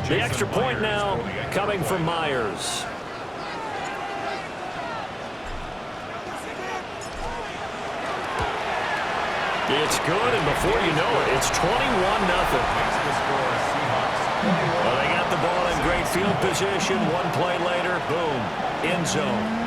The extra point now coming from Myers. It's good, and before you know it, it's 21-0. Well, they got the ball in great field position. One play later, boom, end zone.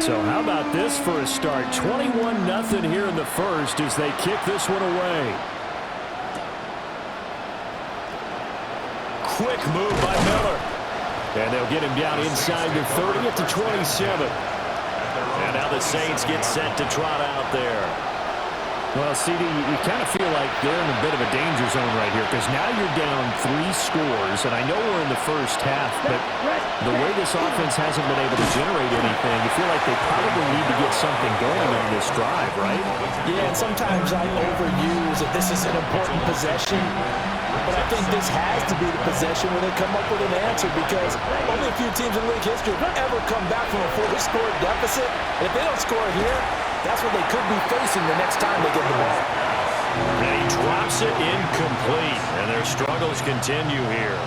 So how about this for a start? 21-0 here in the first as they kick this one away. Quick move by Miller. And they'll get him down inside the 30 at the 27. And now the Saints get set to trot out there. Well, CD, you kind of feel like they're in a bit of a danger zone right here because now you're down 3 scores, and I know we're in the first half, but the way this offense hasn't been able to generate anything, you feel like they probably need to get something going on this drive, right? Yeah, and sometimes I overuse that this is an important possession, but I think this has to be the possession where they come up with an answer because only a few teams in league history have ever come back from a 4-score deficit. And if they don't score here, that's what they could be facing the next time they get the ball. And he drops it incomplete, and their struggles continue here.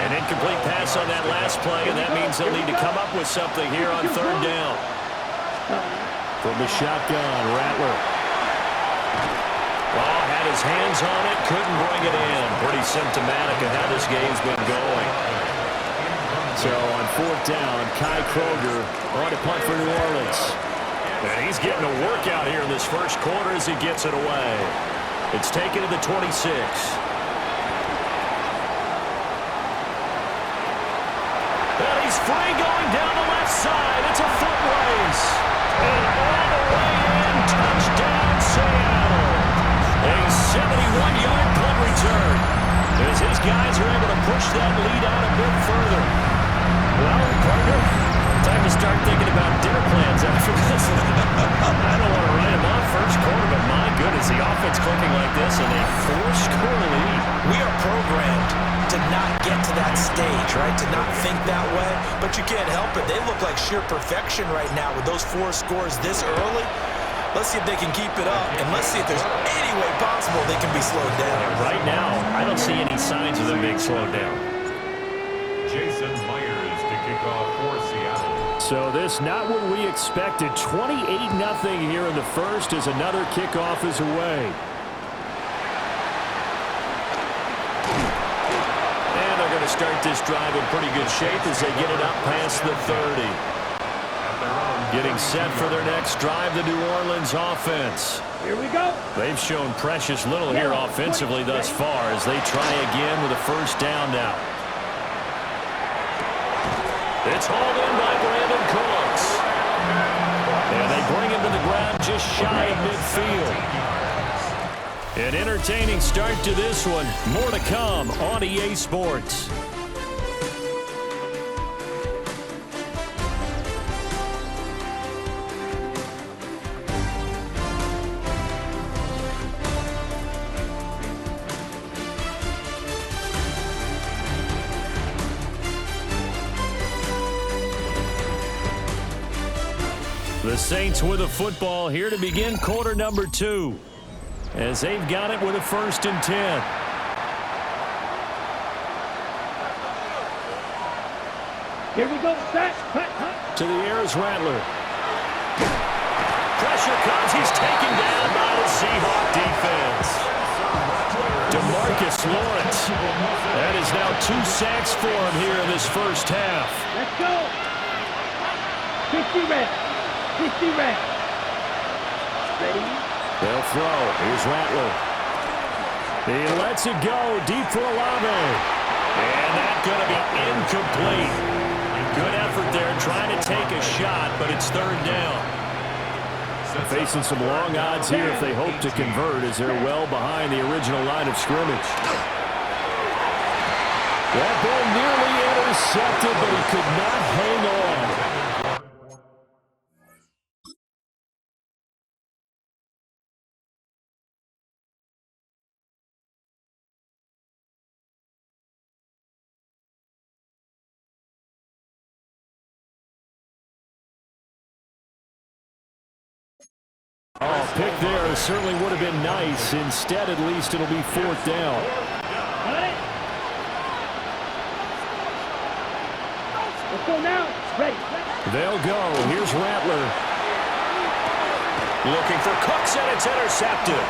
An incomplete pass on that last play, and that means they'll need to come up with something here on 3rd down. From the shotgun, Rattler. Oh, had his hands on it, couldn't bring it in. Pretty symptomatic of how this game's been going. So on 4th down, Kai Kroger on to punt for New Orleans. And he's getting a workout here in this first quarter as he gets it away. It's taken to the 26. And he's free going down the left side. It's a foot race. And all the way in, touchdown Seattle. A 71-yard punt return. As his guys are able to push that lead out a bit further. Well, partner, time to start thinking about dinner plans after this. I don't want to write him off first quarter, but my goodness, the offense clicking like this and a 4-score lead. We are programmed to not get to that stage, right? To not think that way, but you can't help it. They look like sheer perfection right now with those 4 scores this early. Let's see if they can keep it up, and let's see if there's any way possible they can be slowed down. Yeah, right now, I don't see any signs of them being slowed down. Jason Myers to kick off for Seattle. So this not what we expected. 28-0 here in the first as another kickoff is away. And they're going to start this drive in pretty good shape as they get it up past the 30. Getting set for their next drive, the New Orleans offense. Here we go. They've shown precious little here offensively thus far as they try again with a 1st down now. It's hauled in by Brandon Cooks. And they bring him to the ground just shy of midfield. An entertaining start to this one. More to come on EA Sports. The Saints with a football here to begin quarter number 2. As they've got it with a 1st and 10. Here we go. Set. To the air is Rattler. Pressure comes. He's taken down by the Seahawks defense. DeMarcus Lawrence. That is now 2 sacks for him here in this first half. Let's go. 50 red. 50 red. Ready? They'll throw. Here's Rattler. He lets it go deep for Olave. And that's going to be incomplete. Good effort there trying to take a shot, but it's 3rd down. Facing some long odds here if they hope to convert as they're well behind the original line of scrimmage. That ball nearly intercepted, but he could not hang on. Oh, pick there certainly would have been nice. Instead, at least it'll be 4th down. Let's go now. Ready. They'll go. Here's Rattler. Looking for Cooks, and it's intercepted.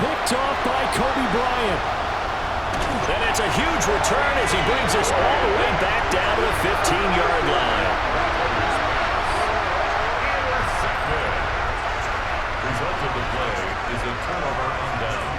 Picked off by Kobe Bryant. And it's a huge return as he brings us all the way back down to the 15-yard line. Result of the play is a turnover on downs.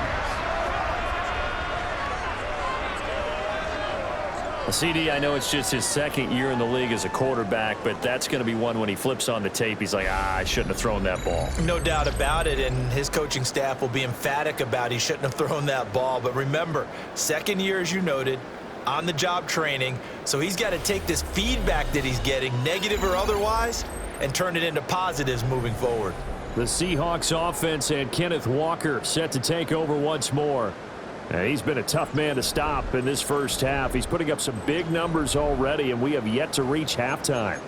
CD, I know it's just his 2nd year in the league as a quarterback, but that's going to be one when he flips on the tape, he's like, I shouldn't have thrown that ball. No doubt about it, and his coaching staff will be emphatic about he shouldn't have thrown that ball. But remember, 2nd year, as you noted, on-the-job training, so he's got to take this feedback that he's getting, negative or otherwise, and turn it into positives moving forward. The Seahawks offense and Kenneth Walker set to take over once more. He's been a tough man to stop in this first half. He's putting up some big numbers already, and we have yet to reach halftime.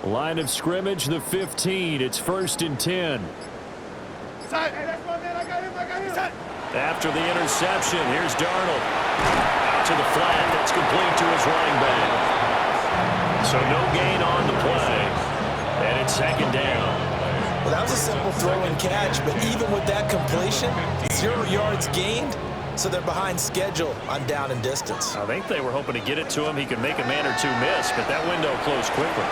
Line of scrimmage, the 15. It's 1st and 10. After the interception, here's Darnold. Out to the flat. That's complete to his running back. So no gain on the play. And it's 2nd down. Well, that was a simple throw and catch, but even with that completion, 0 yards gained, so they're behind schedule on down and distance. I think they were hoping to get it to him. He could make a man or two miss, but that window closed quickly.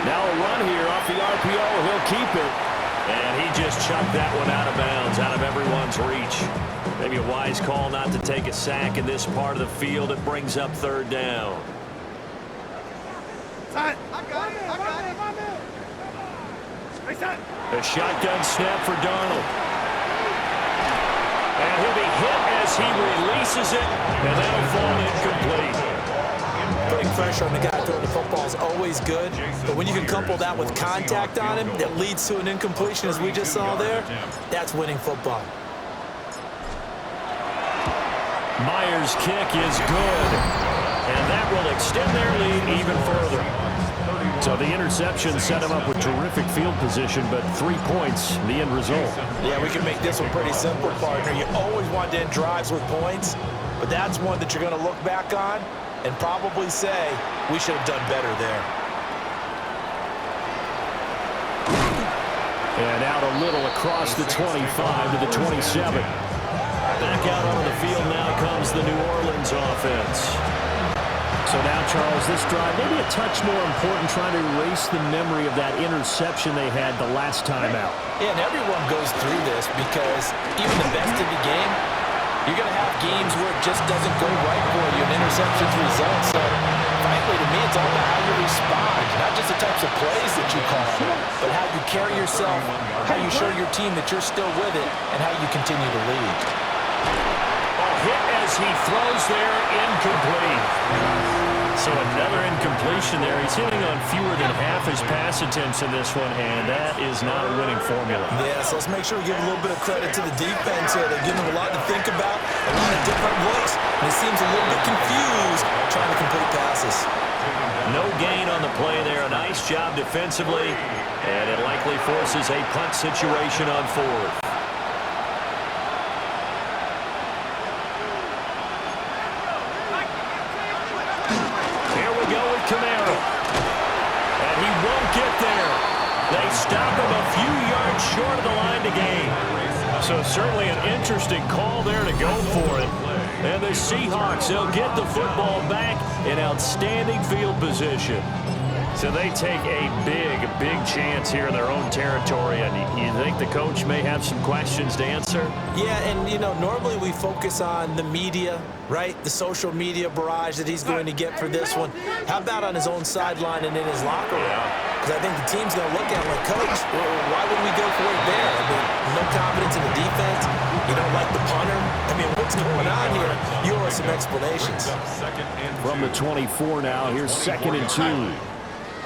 Now a run here off the RPO. He'll keep it. And he just chucked that one out of bounds, out of everyone's reach. Maybe a wise call not to take a sack in this part of the field. It brings up 3rd down. I got it. A shotgun snap for Darnold. And he'll be hit as he releases it, and that'll fall incomplete. Putting pressure on the guy throwing the football is always good, but when you can couple that with contact on him that leads to an incompletion, as we just saw there, that's winning football. Myers' kick is good, and that will extend their lead even further. So the interception set him up with terrific field position, but 3 points, the end result. Yeah, we can make this one pretty simple, partner. You always want to end drives with points, but that's one that you're going to look back on and probably say, we should have done better there. And out a little across the 25 to the 27. Back out onto the field now comes the New Orleans offense. So now, Charles, this drive maybe a touch more important, trying to erase the memory of that interception they had the last time out. Yeah, and everyone goes through this because even the best of the game, you're going to have games where it just doesn't go right for you, and interceptions result. So, frankly, to me, it's all about how you respond, not just the types of plays that you call, but how you carry yourself, how you show your team that you're still with it, and how you continue to lead. A hit as he throws there, incomplete. So another incompletion there. He's hitting on fewer than half his pass attempts in this one, and that is not a winning formula. Yeah, so let's make sure we give a little bit of credit to the defense here. They're giving them a lot to think about, a lot of different looks, and he seems a little bit confused trying to complete passes. No gain on the play there. A nice job defensively, and it likely forces a punt situation on 4th. Stop him a few yards short of the line to gain. So certainly an interesting call there to go for it. And the Seahawks, they'll get the football back in outstanding field position. So they take a big chance here in their own territory. And you think the coach may have some questions to answer? Yeah, and, you know, normally we focus on the media, right? The social media barrage that he's going to get for this one. How about on his own sideline and in his locker room? Because I think the team's going to look at him like, Coach, why would we go for it there? I mean, no us some explanations. Brings up 2nd and From the 2. 24 now, here's 2nd and 2.